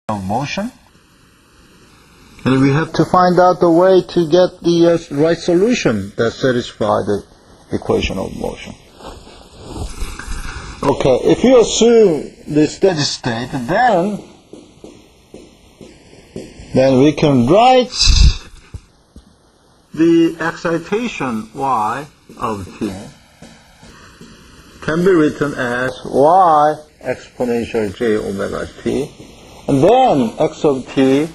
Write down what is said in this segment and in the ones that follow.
of motion. And we have to find out the way to get the right solution that satisfies the equation of motion. Okay, if you assume the steady state, then we can write the excitation y of t can be written as y exponential j omega t, and then x of t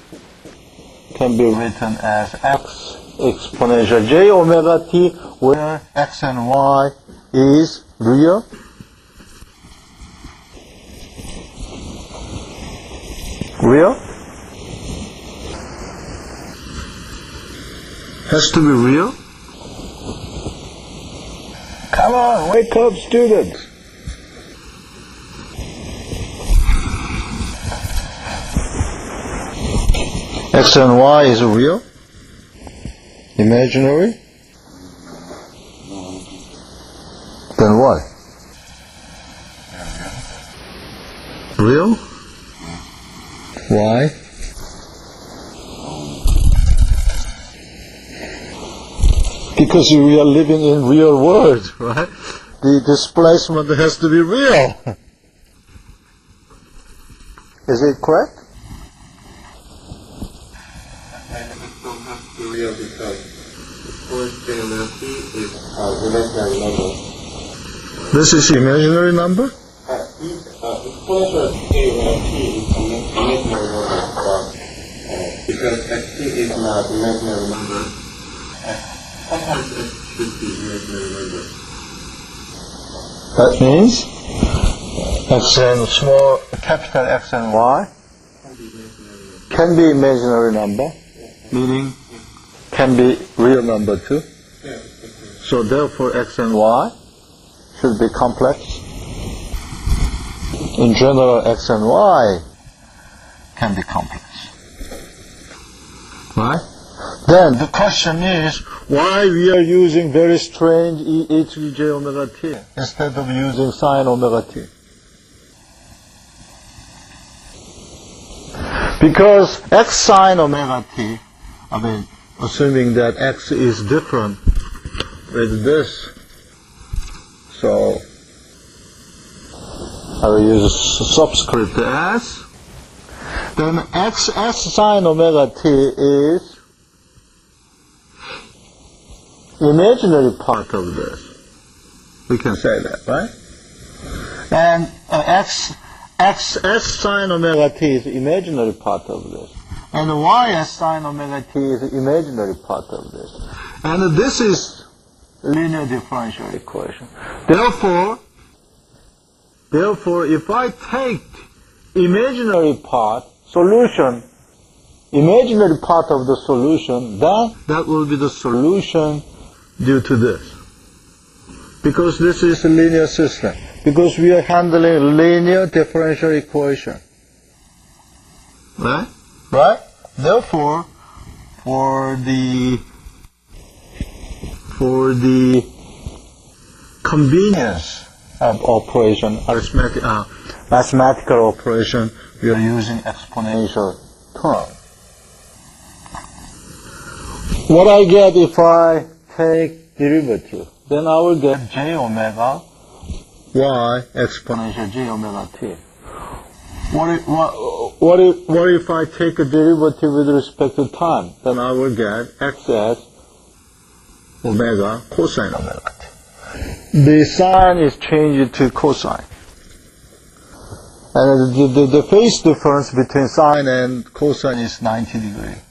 can be written as x exponential j omega t, where x and y is real. Real? Has to be real? Come on, wake up, students. X and Y is real? Imaginary? Then what? Real? Why? Because we are living in real world, right? The displacement has to be real. Is it correct? Real because force velocity is imaginary number. This is imaginary number? Exponential j velocity is imaginary number, but because xt is not imaginary number, sometimes it should be imaginary number. That means x and small capital X and Y can be imaginary number, meaning can be real number too. So therefore x and y should be complex. In general, x and y can be complex. Right? Then the question is why we are using very strange e to j omega t instead of using sine omega t. Because x sine omega t, assuming that x is different with this, so I will use subscript s, then xs sine omega t is imaginary part of this. We can say that, right? And xs sine omega t is imaginary part of this. And y sine omega t is the imaginary part of this. And this is linear differential equation. Therefore, if I take imaginary part, solution, imaginary part of the solution, then that will be the solution due to this. Because this is a linear system. Because we are handling linear differential equation. Right? Right? Therefore, for the convenience of operation, mathematical operation, we are using exponential term. What I get if I take derivative, then I will get j omega y exponential j omega t. What if I take a derivative with respect to time? Then I will get x as omega cosine omega t. The sine is changed to cosine. And the phase difference between sine and cosine is 90 degrees.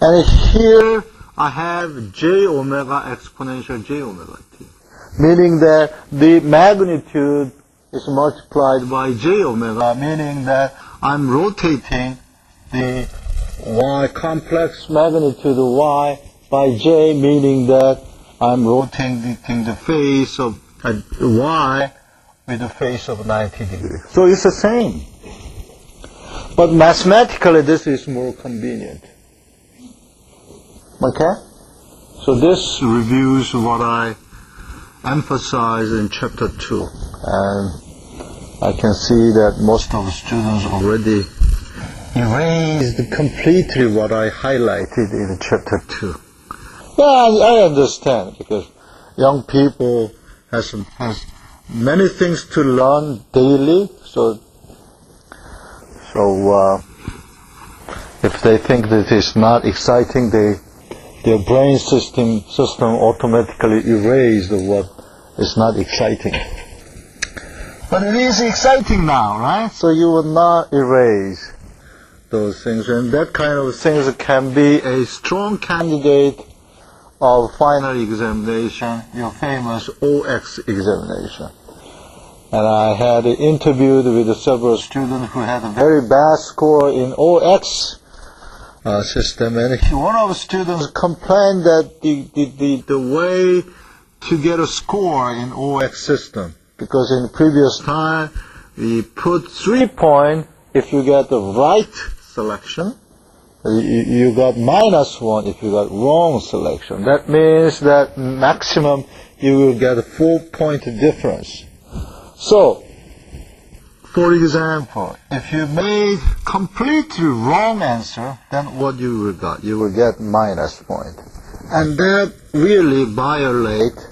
And here I have j omega exponential j omega t. Meaning that the magnitude is multiplied by j omega, meaning that I'm rotating the y complex magnitude y by j, meaning that I'm rotating the phase of y with a phase of 90 degrees. So it's the same. But mathematically this is more convenient. Okay? So this reviews what I emphasized in chapter 2. And I can see that most of the students already erased completely what I highlighted in chapter 2. Yeah, I understand, because young people has many things to learn daily, so if they think that it's not exciting, their brain system automatically erases what is not exciting. But it is exciting now, right? So you will not erase those things, and that kind of things can be a strong candidate of final examination, your famous OX examination. And I had interviewed with several students who had a very bad score in OX system, and one of the students complained that the way to get a score in OX system, because in the previous time we put 3 points if you get the right selection, you got -1 if you got wrong selection. That means that maximum you will get a 4-point difference. So, for example, if you made completely wrong answer, then what you will get? You will get -1. And that really violates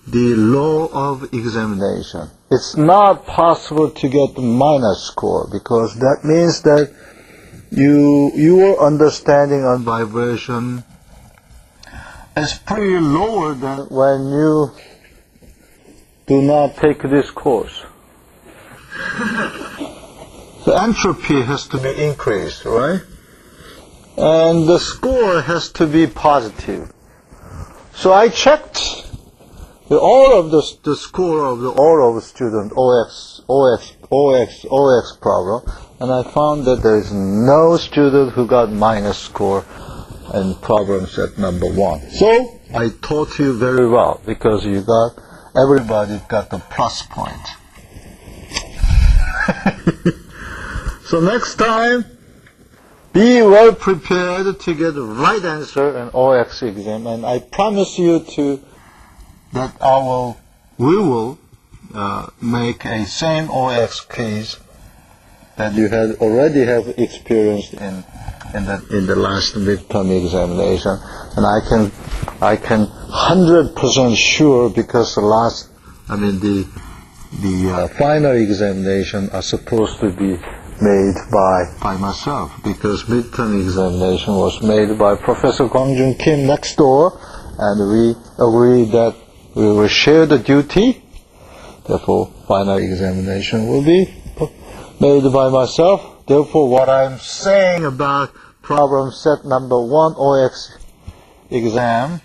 the law of examination. It's not possible to get the minus score, because that means that your understanding on vibration is pretty lower than when you do not take this course. The entropy has to be increased, right? And the score has to be positive. So I checked all of the score of all of the student OX problem, and I found that there is no student who got minus score in problem set number 1. So I taught you very well, because everybody got the plus point. So next time, be well prepared to get the right answer in OX exam, and I promise you that we will make a same OX quiz that you already have experienced in the last midterm examination, and I can 100% sure, because the final examination are supposed to be made by myself, because midterm examination was made by Professor Yang-Hann Kim next door, and we agreed that we will share the duty. Therefore, final examination will be made by myself. Therefore, what I'm saying about problem set number 1 OX exam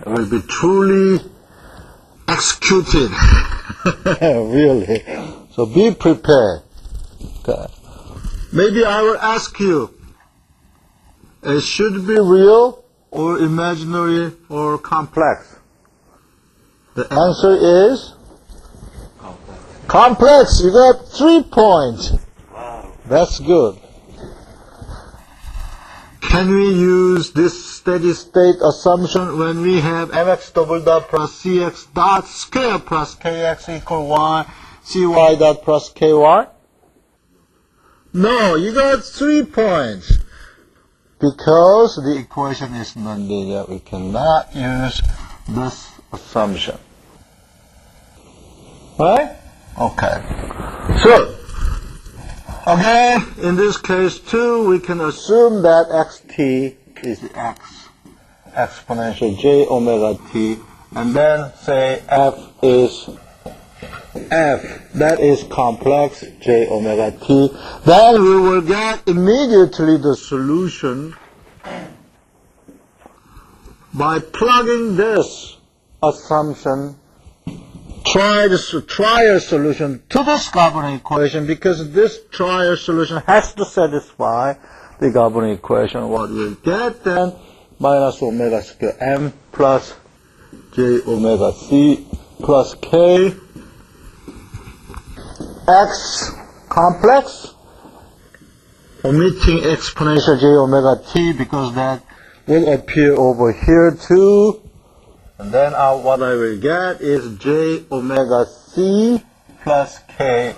will be truly executed. Really. So be prepared. Okay. Maybe I will ask you, it should be real or imaginary or complex? The answer is complex. You got 3 points. Wow. That's good. Can we use this steady state assumption when we have mx double dot plus cx dot square plus kx equal y, cy dot plus ky? No, you got 3 points. Because the equation is nonlinear, we cannot use this assumption. Right? Okay. So, again, in this case too, we can assume that xt is x exponential j omega t, and then say f that is complex j omega t. Then we will get immediately the solution by plugging this assumption, trial solution to this Gaussian equation, because this trial solution has to satisfy the Gaussian equation. What we'll get then, minus omega square m plus j omega c plus k x complex, omitting exponential j omega t, because that will appear over here too. And then what I will get is j omega c plus k